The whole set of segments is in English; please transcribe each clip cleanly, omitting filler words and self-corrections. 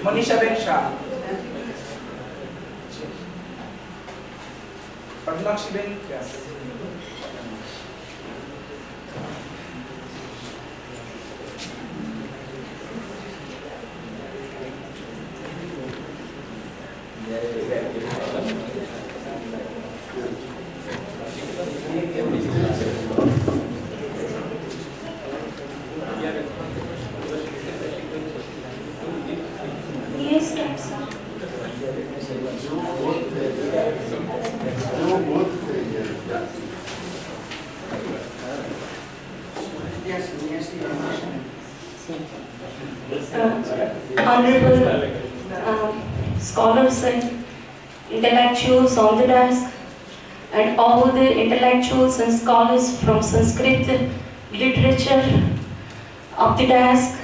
Manishaben Shah, Padmakshiben Vyas, honorable scholars and intellectuals on the desk, and all the intellectuals and scholars from Sanskrit literature of the desk.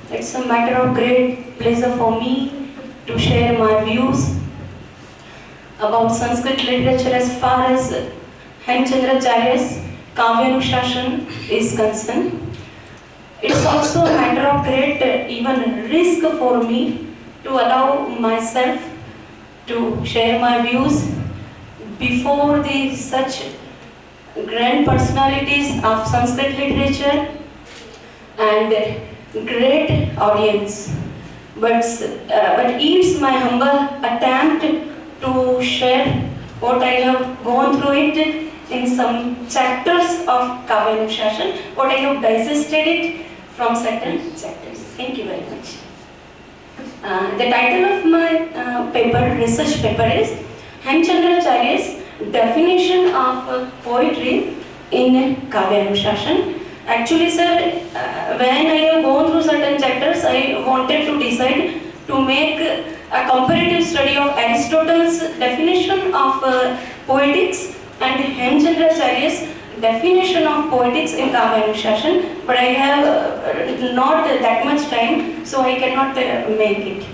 It's a matter of great pleasure for me to share my views about Sanskrit literature as far as Hemchandracharya's Kavyanushashan is concerned. It's also a matter of great even risk for me to allow myself to share my views before the such grand personalities of Sanskrit literature and great audience. But it's my humble attempt to share what I have gone through it in some chapters of Kavyanushashan, what I have digested it from certain chapters. Thank you very much. The title of my research paper is Hemchandracharya's Definition of Poetry in Kavyanushashan. Actually, sir, when I have gone through certain chapters, I wanted to decide to make a comparative study of Aristotle's definition of poetics and Hemchandracharya's definition of poetics in Kavyanushashan, but I have not that much time, so I cannot make it.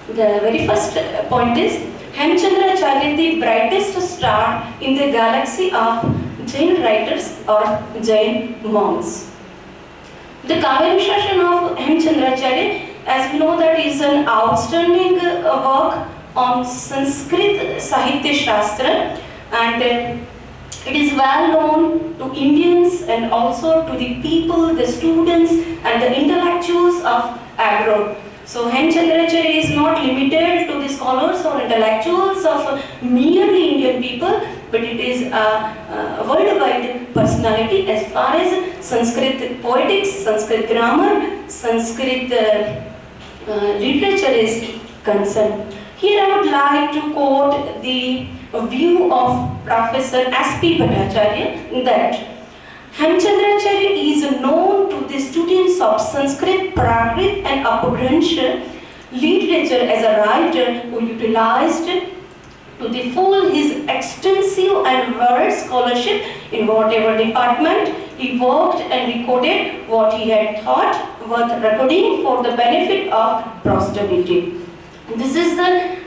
The very first point is Hemchandracharya, the brightest star in the galaxy of Jain writers or Jain monks. The Kavyanushashan of Hemchandracharya, as we know, that is an outstanding work on Sanskrit Sahitya Shastra, and it is well known to Indians and also to the people, the students and the intellectuals of abroad. So Hemchandracharya is not limited to the scholars or intellectuals of merely Indian people, but it is a worldwide personality as far as Sanskrit poetics, Sanskrit grammar, Sanskrit literature is concerned. Here I would like to quote the view of Professor S.P. Bhattacharya that Hemchandracharya is known to the students of Sanskrit, Prakrit and Apabhransh literature as a writer who utilized to the full his extensive and varied scholarship in whatever department he worked, and recorded what he had thought worth recording for the benefit of posterity. This is the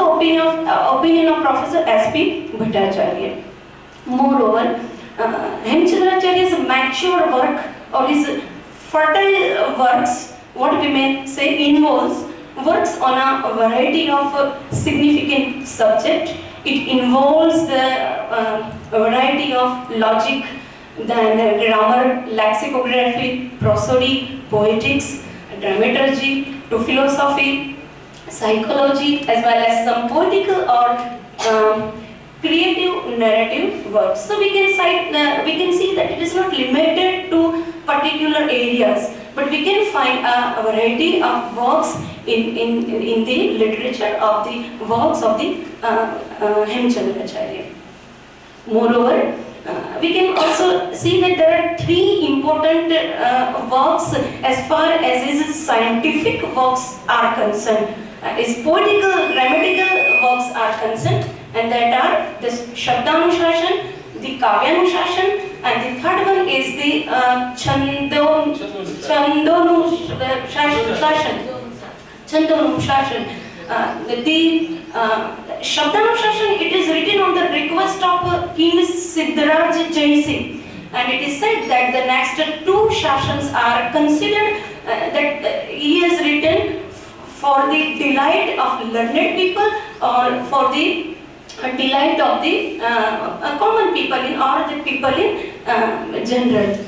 opinion of Professor S.P. Bhattacharya. Moreover, Hemchandracharya's mature work or his fertile works, what we may say, involves works on a variety of significant subjects. It involves the variety of logic, then grammar, lexicography, prosody, poetics, dramaturgy, to philosophy, psychology, as well as some poetical or creative narrative works. So we can see that it is not limited to particular areas, but we can find a variety of works in the literature of the works of the Hemchandracharya. Moreover, we can also see that there are three important works as far as his scientific works are concerned. His poetical, grammatical works are concerned, and that are the Shabdanushashan, the Kavyanushashan, and the third one is the Chandanushashan. The Shabdanushashan, it is written on the request of King Siddharaj Jaisingh. and it is said that the next two Shashans are considered that he has written for the delight of learned people or for the delight of the common people or the people in general.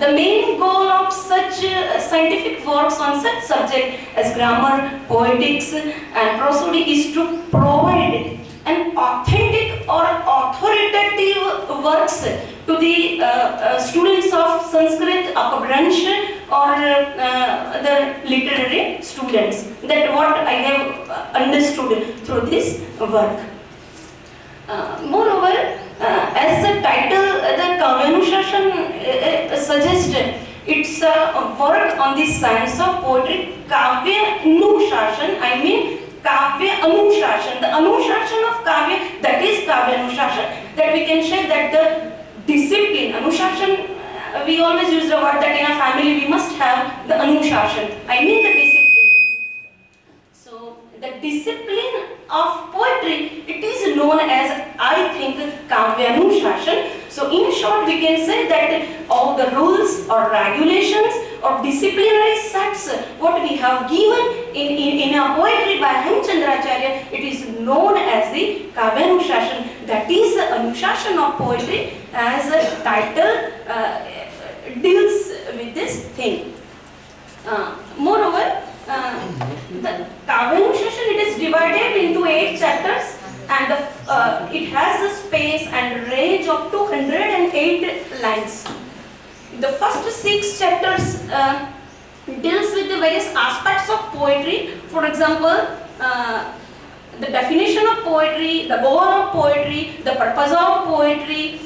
The main goal of such scientific works on such subject as grammar, poetics and prosody is to provide an authentic or authoritative works to the students of Sanskrit upper branch or the literary students. That what I have understood through this work. Moreover, as the title, the Kavyanushashan suggests, it's a work on the science of poetry. Kavyanushashan, I mean Kavya Anushashan. The Anushashan of Kavya, that is Kavyanushashan. That we can say that the discipline, Anushashan, we always use the word that in a family we must have the Anushashan. I mean the discipline. So, the discipline of poetry, it is known as, I think, Kavyanushashan. So in short, we can say that all the rules or regulations or disciplinary sets what we have given in a poetry by Hemchandracharya, it is known as the Kavyanushashan. That is the Anushashan of poetry, as a title deals with this thing. Moreover, the Kavyanushashan, it is divided into 8 chapters, and it has a space and range of 208 lines. The first 6 chapters deals with the various aspects of poetry. For example, the definition of poetry, the goal of poetry, the purpose of poetry.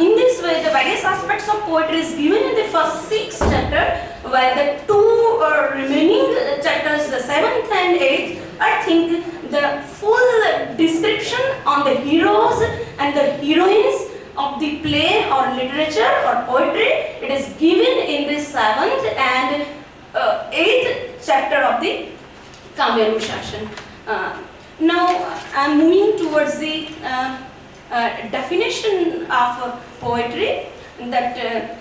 In this way, the various aspects of poetry is given in the first 6 chapters, while the 2 remaining chapters, the 7th and 8th, I think the full description on the heroes and the heroines of the play or literature or poetry, it is given in the 7th and 8th chapter of the Kavyanushashan. Now I am moving towards the definition of poetry. That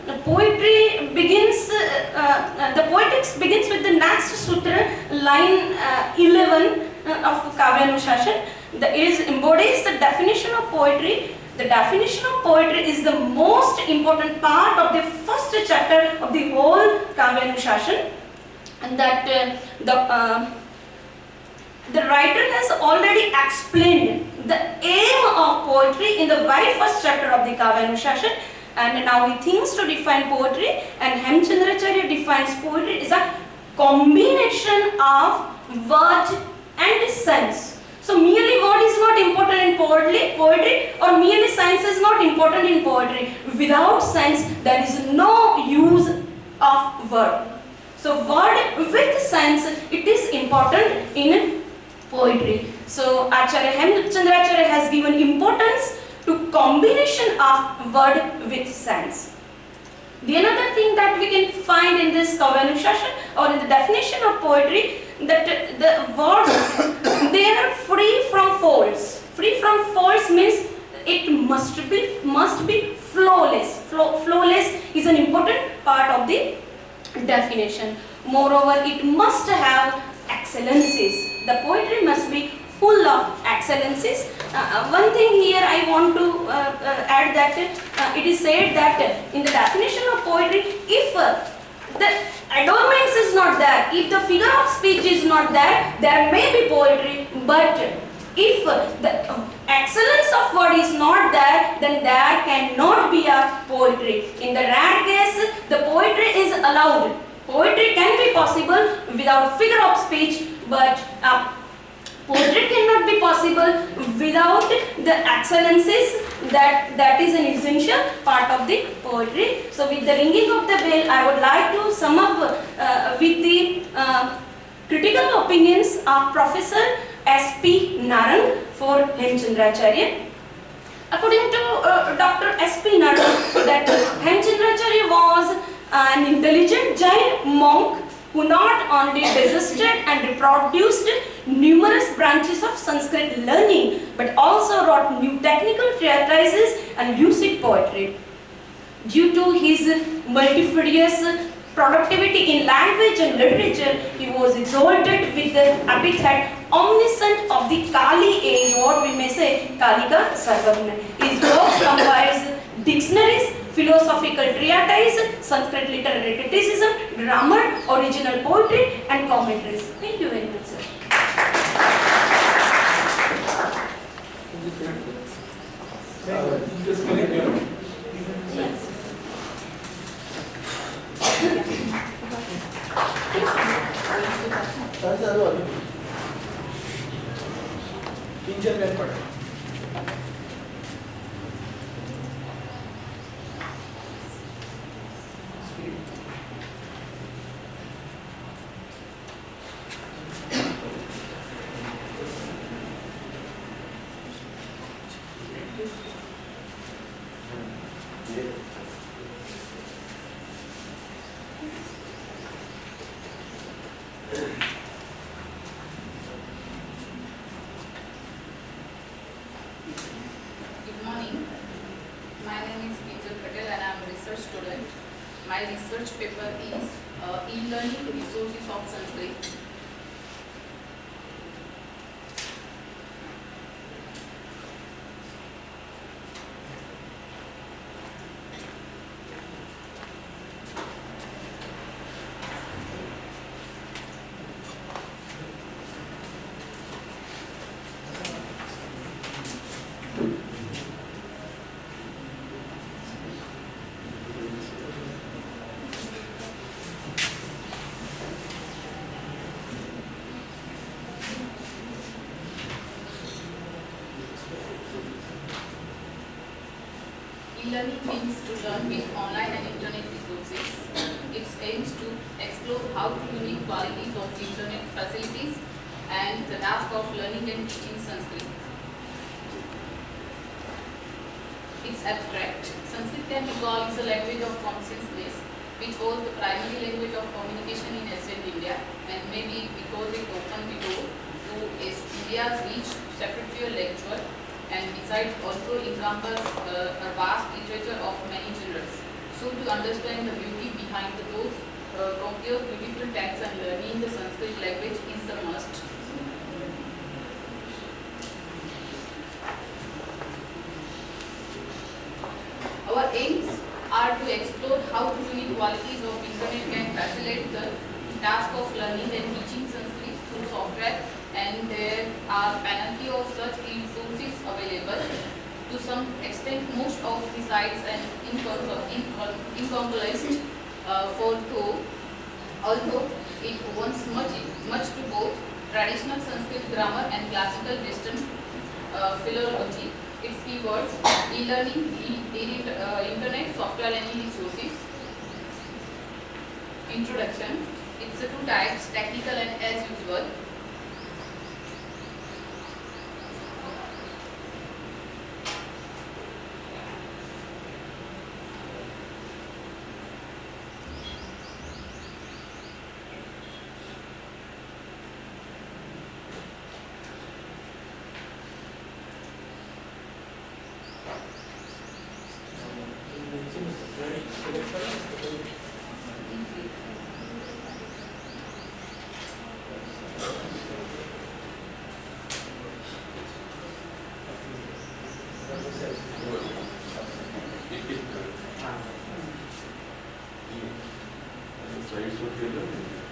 the poetry begins, the poetics begins with the next sutra, line 11 of Kavyanushashan. It embodies the definition of poetry. The definition of poetry is the most important part of the first chapter of the whole Kavyanushashan, and that the writer has already explained the aim of poetry in the very first chapter of the Kavyanushashan, and now he thinks to define poetry, and Hemchandracharya defines poetry is a combination of word and sense. So merely word is not important in poetry, or merely sense is not important in poetry. Without sense, there is no use of word. So word with sense, it is important in poetry. So Acharya Hemchandracharya has given importance to combination of word with sense. The another thing that we can find in this Kavyanushashan or in the definition of poetry, that the words, they are free from faults. Free from faults means it must be flawless. Flawless is an important part of the definition. Moreover, it must have excellencies. The poetry must be full of excellencies. One thing here I want to add, that it is said that in the definition of poetry, if the adornments is not there, if the figure of speech is not there, there may be poetry. But if the excellence of word is not there, then there cannot be a poetry. In the rare case, the poetry is allowed. Poetry can be possible without figure of speech, but poetry cannot be possible without the excellencies. That is an essential part of the poetry. So with the ringing of the bell, I would like to sum up with the critical opinions of Professor S.P. Narang for Hemchandracharya. According to Dr. S.P. Narang, that Hemchandracharya was an intelligent Jain monk who not only persisted and reproduced numerous branches of Sanskrit learning, but also wrote new technical treatises and lucid poetry. Due to his multifarious productivity in language and literature, he was exalted with the epithet omniscient of the Kali age, what we may say Kalika Sarvagna. His works comprise dictionaries, philosophical treatise, Sanskrit literary criticism, grammar, original poetry and commentaries. Thank you very much, sir. Yes. Kitchen well पढ़ा Good morning. My name is Kinjal Patel and I am a research student. My research paper is E-learning resources of Sanskrit. E-learning means to learn with online and internet resources. It aims to explore how to unique qualities of internet facilities and the task of learning and teaching Sanskrit. It's abstract. Sanskrit can be called as a language of consciousness, which was the primary language of communication in ancient India, and maybe because it opened the door to India's rich spiritual literature, and besides also encompass a vast literature of many genres. So to understand the beauty behind those copious beautiful texts and learning the Sanskrit language is a must. Our aims are to explore how the unique qualities of internet can facilitate the task of learning and teaching Sanskrit through software, and there are plenty of such resources available. To some extent, most of the sites and incomplete although it owns much to both traditional Sanskrit grammar and classical Western philology. Its keywords: e-learning, internet, software and e-resources. Introduction. It's two types, technical and as usual.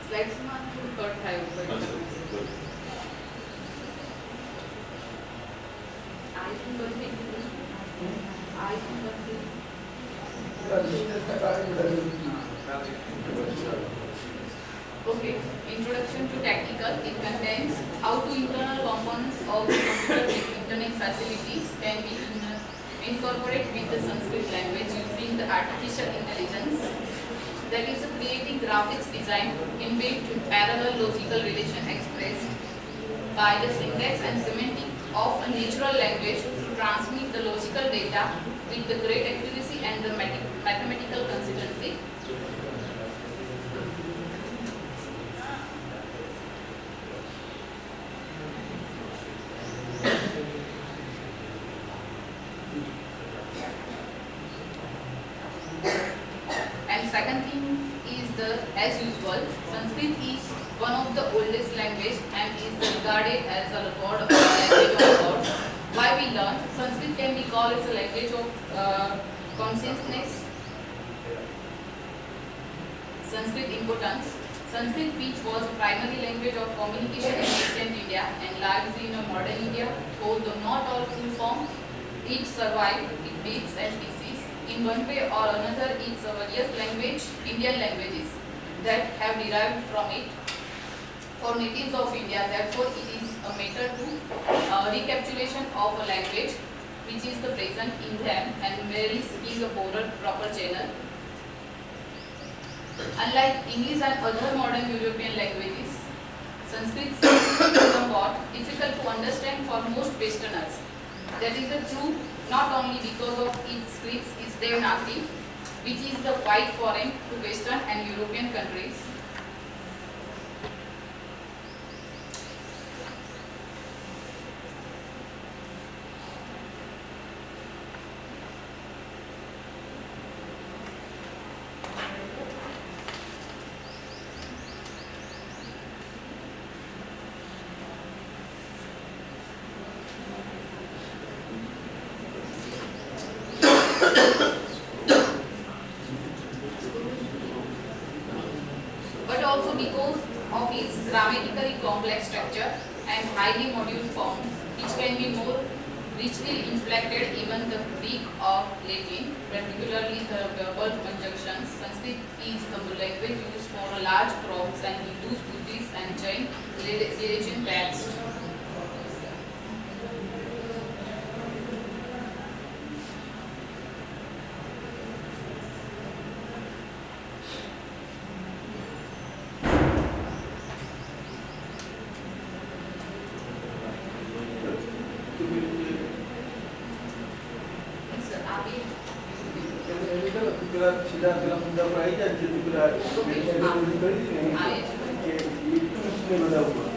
Slides માં cut થાય ઉપર icon બનતી icon બનતી Okay, introduction to technical. It contains how to internal components of the computer with internet facilities can be incorporated with the Sanskrit language using the artificial intelligence. That is creating graphics design inbuilt to parallel logical relation expressed by the syntax and semantics of a natural language to transmit the logical data with the great accuracy and the mathematical consistency. second thing is the, as usual, Sanskrit is one of the oldest language and is regarded as a god or language of gods. Why we learn? Sanskrit can be called as a language of consciousness. Sanskrit importance. Sanskrit, which was a primary language of communication in ancient India and largely in modern India, though not all full form, it survived in bits and pieces. In one way or another, it's a various language, Indian languages that have derived from it for natives of India. Therefore, it is a matter to recapitulation of a language which is the present in them and merely seeking a proper channel. Unlike English and other modern European languages, Sanskrit is somewhat difficult to understand for most Westerners. That is true not only because of its script is Devanagari, which is the quite foreign to Western and European countries. But also because of its grammatically complex structure and highly module forms, which can be more richly inflected even the Greek or Latin, particularly the verbal conjunctions. Sanskrit is the language used for large crowds and Hindus, Buddhists and Jain religion texts. sudah dalam benda perayaan jadi bila itu semua dah buat.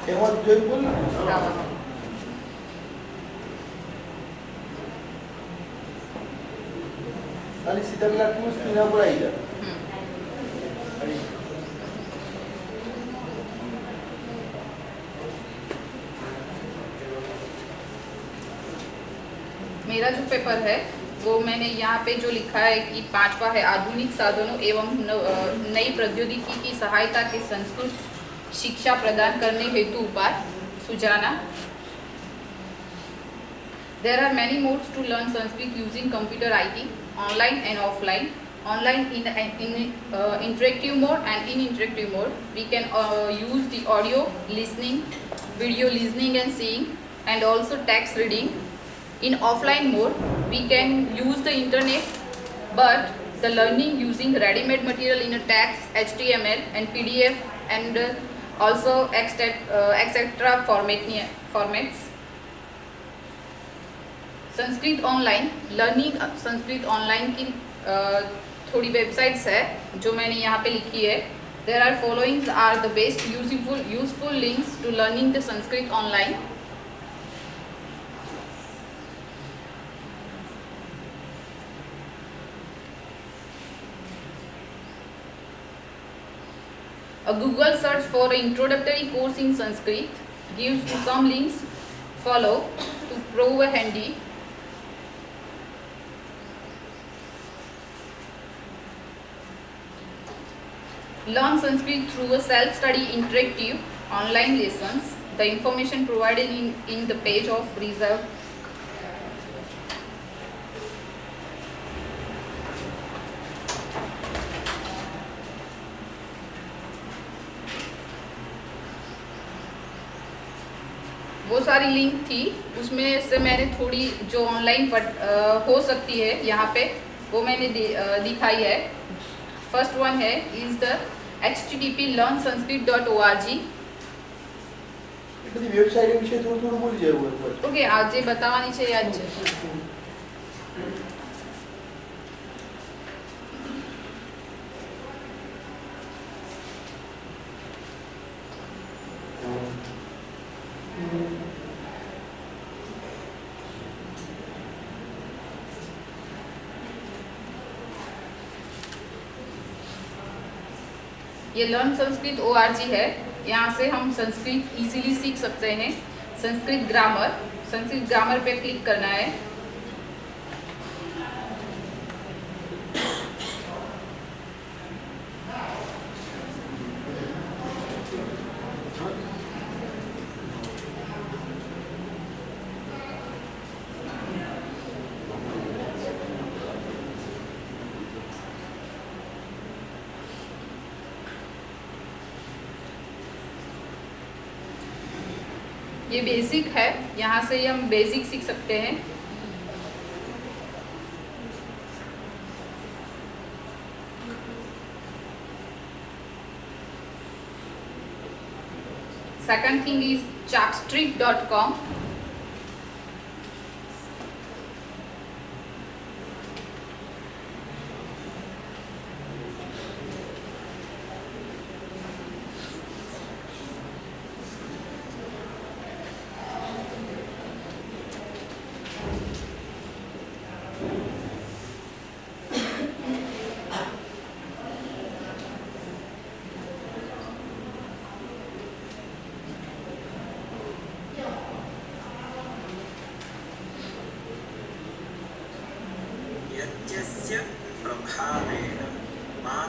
Hewan jual pun. Ali sita bilang tu mesti nak berai je. मेरा जो paper है वो मैंने यहाँ पे जो लिखा है कि 5वां है आधुनिक साधनों एवं नई प्रौद्योगिकी की सहायता के संस्कृत शिक्षा प्रदान करने हेतु उपाय सुझाना. There are many modes to learn Sanskrit using computer IT, online and offline. Online in interactive mode and in interactive mode. We can use the audio listening, video listening and seeing, and also text reading. In offline mode, we can use the internet, but the learning using ready-made material in a text, HTML and PDF and also etc. formats. Sanskrit online learning Sanskrit online की थोड़ी websites है जो मैंने यहाँ पे लिखी है. There are followings are the best useful links to learning the Sanskrit online. A Google search for an introductory course in Sanskrit gives you some links follow to prove handy. Learn Sanskrit through a self-study interactive online lessons. The information provided in the page of reserve. वो सारी link थी उसमें से मैंने थोड़ी जो online हो सकती है यहाँ पे वो मैंने दिखाई है. फर्स्ट वन है इज द http learnsanskrit.org. બધી વેબસાઇટ વિશે થોડું થોડું બોલી જાય ઉપર. ઓકે, આ જે બતાવવાની છે યાદ છે. ये लर्न संस्कृत ORG है. यहाँ से हम संस्कृत इजीली सीख सकते हैं. संस्कृत ग्रामर पे क्लिक करना है. ये बेसिक है, यहाँ से हम बेसिक सीख सकते हैं. Second thing is chalkstreet.com.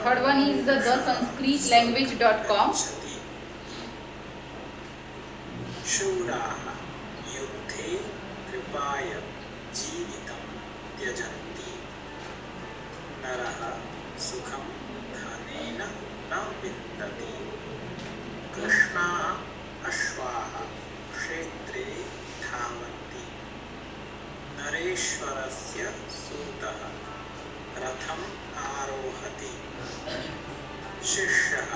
Third one is the sanskritlanguage.com. शूराः युद्धे कृपाय जीवितं त्यजन्ति. नरः सुखं धनेन न विन्दति. कृष्णाः अश्वाः क्षेत्रे धावन्ति. नरेश्वरस्य सूतः रथम् आरोहति. शिष्यः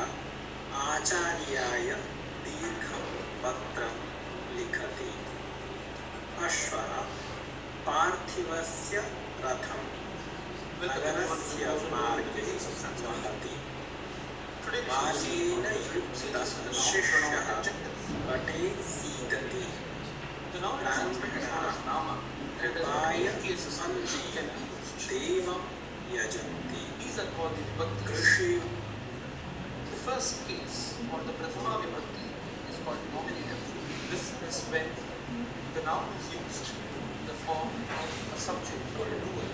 आचार्याय दीर्घं पत्रं लिखति. अश्वः पार्थिवस्य रथं नगरस्य मार्गे वहति. बालेन युक्तः शिष्यः वटे सीदति. ब्राह्मणाः कृपाय अन्नेन देवं यजन्ति. कृषि. The first case, or the Prathama Vibhakti, is called nominative. This is when the noun is used in the form of a subject or a doer.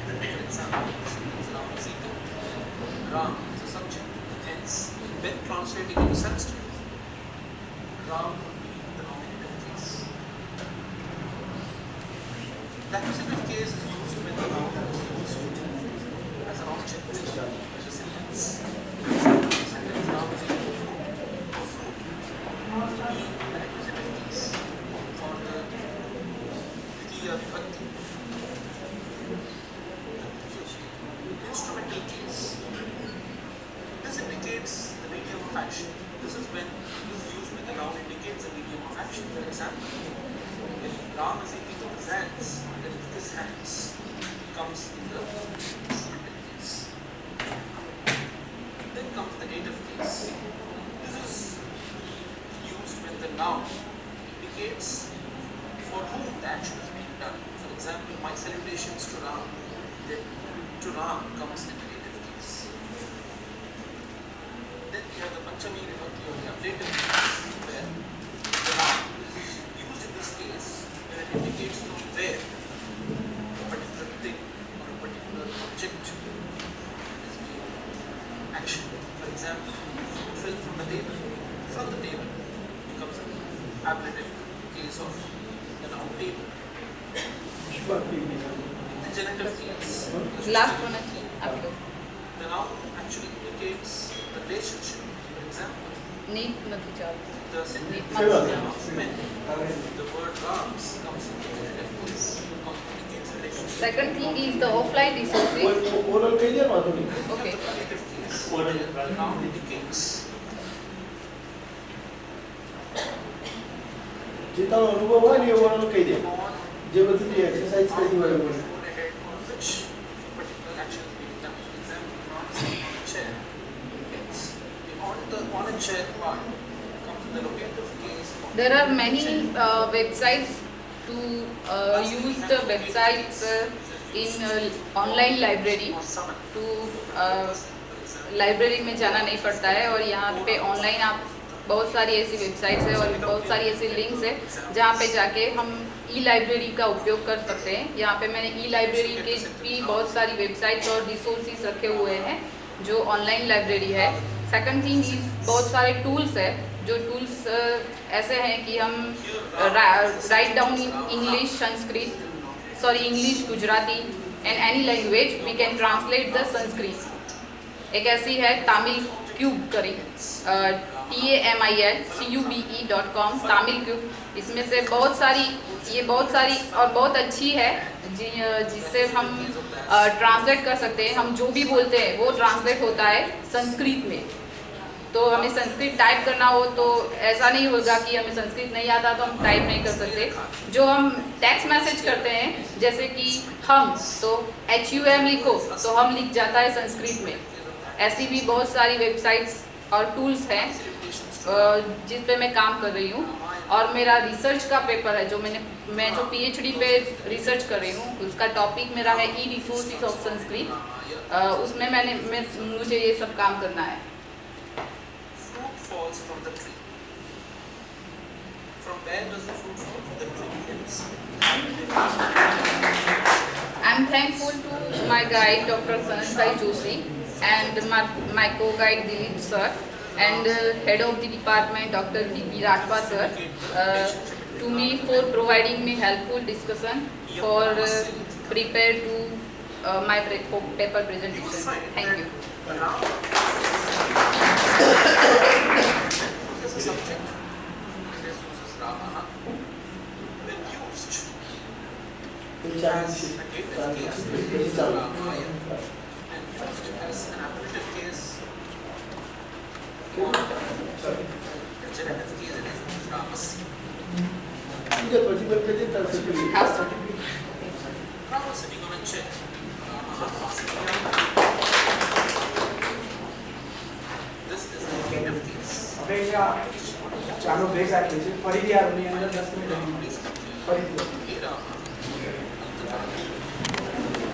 For example, this noun is Sita. Ram is a subject. Hence, when translating into Sanskrit, Ram would be the nominative case. The accusative case is used when the noun is used as an object, resilience. Instrumental case. This indicates the medium of action. This is when this is used when the noun indicates the medium of action. For example, if Ram is eating with his hands, then with his hands comes in the instrumental case. Then comes the dative case. This is used when the noun indicates for whom the action is being done. For example, my salutations to Ram. Then to Ram comes in the dative case. Then we have the Panchami Vibhakti or the ablative case, where the noun is used in this case when it indicates from where a particular thing or a particular object is being action. For example, fill from the table. From the table becomes an ablative case of the noun table. The genitive case. Last one actually. आप लोग. The noun actually indicates the relationship. For example, neat નથી ચાલતું. the synthetic Seven. noun of men. The word rams comes from the genitive case. Because it indicates relationship. Second thing is the offline resources. Oral કહી દે વાંધો નહીં. Okay. The palliative case. The noun indicates જે તારો અનુભવ હોય ને એ વાળાને કહી દે જે બધું જે એક્સરસાઇઝ કરી હોય એ Going ahead on which particular action is being done. For example, on a chair. It's on a chair part comes the locative case. There are many websites to use the websites in online library. To library में जाना नहीं पड़ता है और यहाँ पे online आप बहुत सारी ऐसी वेबसाइट्स है और बहुत सारी ऐसी लिंक्स है जहाँ पे जाके हम ई लाइब्रेरी का उपयोग कर सकते हैं। यहाँ पे मैंने ई लाइब्रेरी के भी बहुत सारी वेबसाइट्स और रिसोर्सेज रखे हुए हैं जो ऑनलाइन लाइब्रेरी है। सेकंड थिंग इज बहुत सारे टूल्स है जो टूल्स ऐसे हैं कि हम write down in English English Gujarati and any language we can translate the Sanskrit. एक ऐसी है तामिल क्यूब करी TAMILCUBE.com तामिल क्यूब। इसमें से बहुत सारी और बहुत अच्छी है जिससे हम ट्रांसलेट कर सकते हैं। हम जो भी बोलते हैं वो ट्रांसलेट होता है संस्कृत में। तो हमें संस्कृत टाइप करना हो तो ऐसा नहीं होगा कि हमें संस्कृत नहीं आता तो हम टाइप नहीं कर सकते। जो हम टेक्स्ट मैसेज करते हैं जैसे कि हम तो HUM लिखो तो हम लिख जाता है संस्कृत में। ऐसी भी बहुत सारी वेबसाइट्स और टूल्स हैं जिस पे मैं काम कर रही हूँ। और मेरा रिसर्च का पेपर है जो मैं जो PhD पे रिसर्च कर रही हूँ उसका टॉपिक मेरा है ई रिसोर्सेज ऑफ संस्कृत। उसमें मुझे ये सब काम करना है। Fruit falls from the tree. From where does the fruit fall? From the tree. It's I'm thankful to my guide Dr. Sanjay Joshi and my co-guide Dilip sir and head of the department Dr. D.P. Rathwa sir to me for providing me helpful discussion for prepare to my paper presentation. Thank you. There's a subject. This uses Ramaha. When used as a dative case, it is Ramayana. And used as an appellative case or a generative case, it is Ramasya. બીજા પછી મેં કહી દીધા Rama sitting on a chair. Ramaha passing down. This is the locative case. હવે ચાલો break આપીએ છીએ ફરીથી આ રૂમની અંદર 10 મિનિટ ફરીથી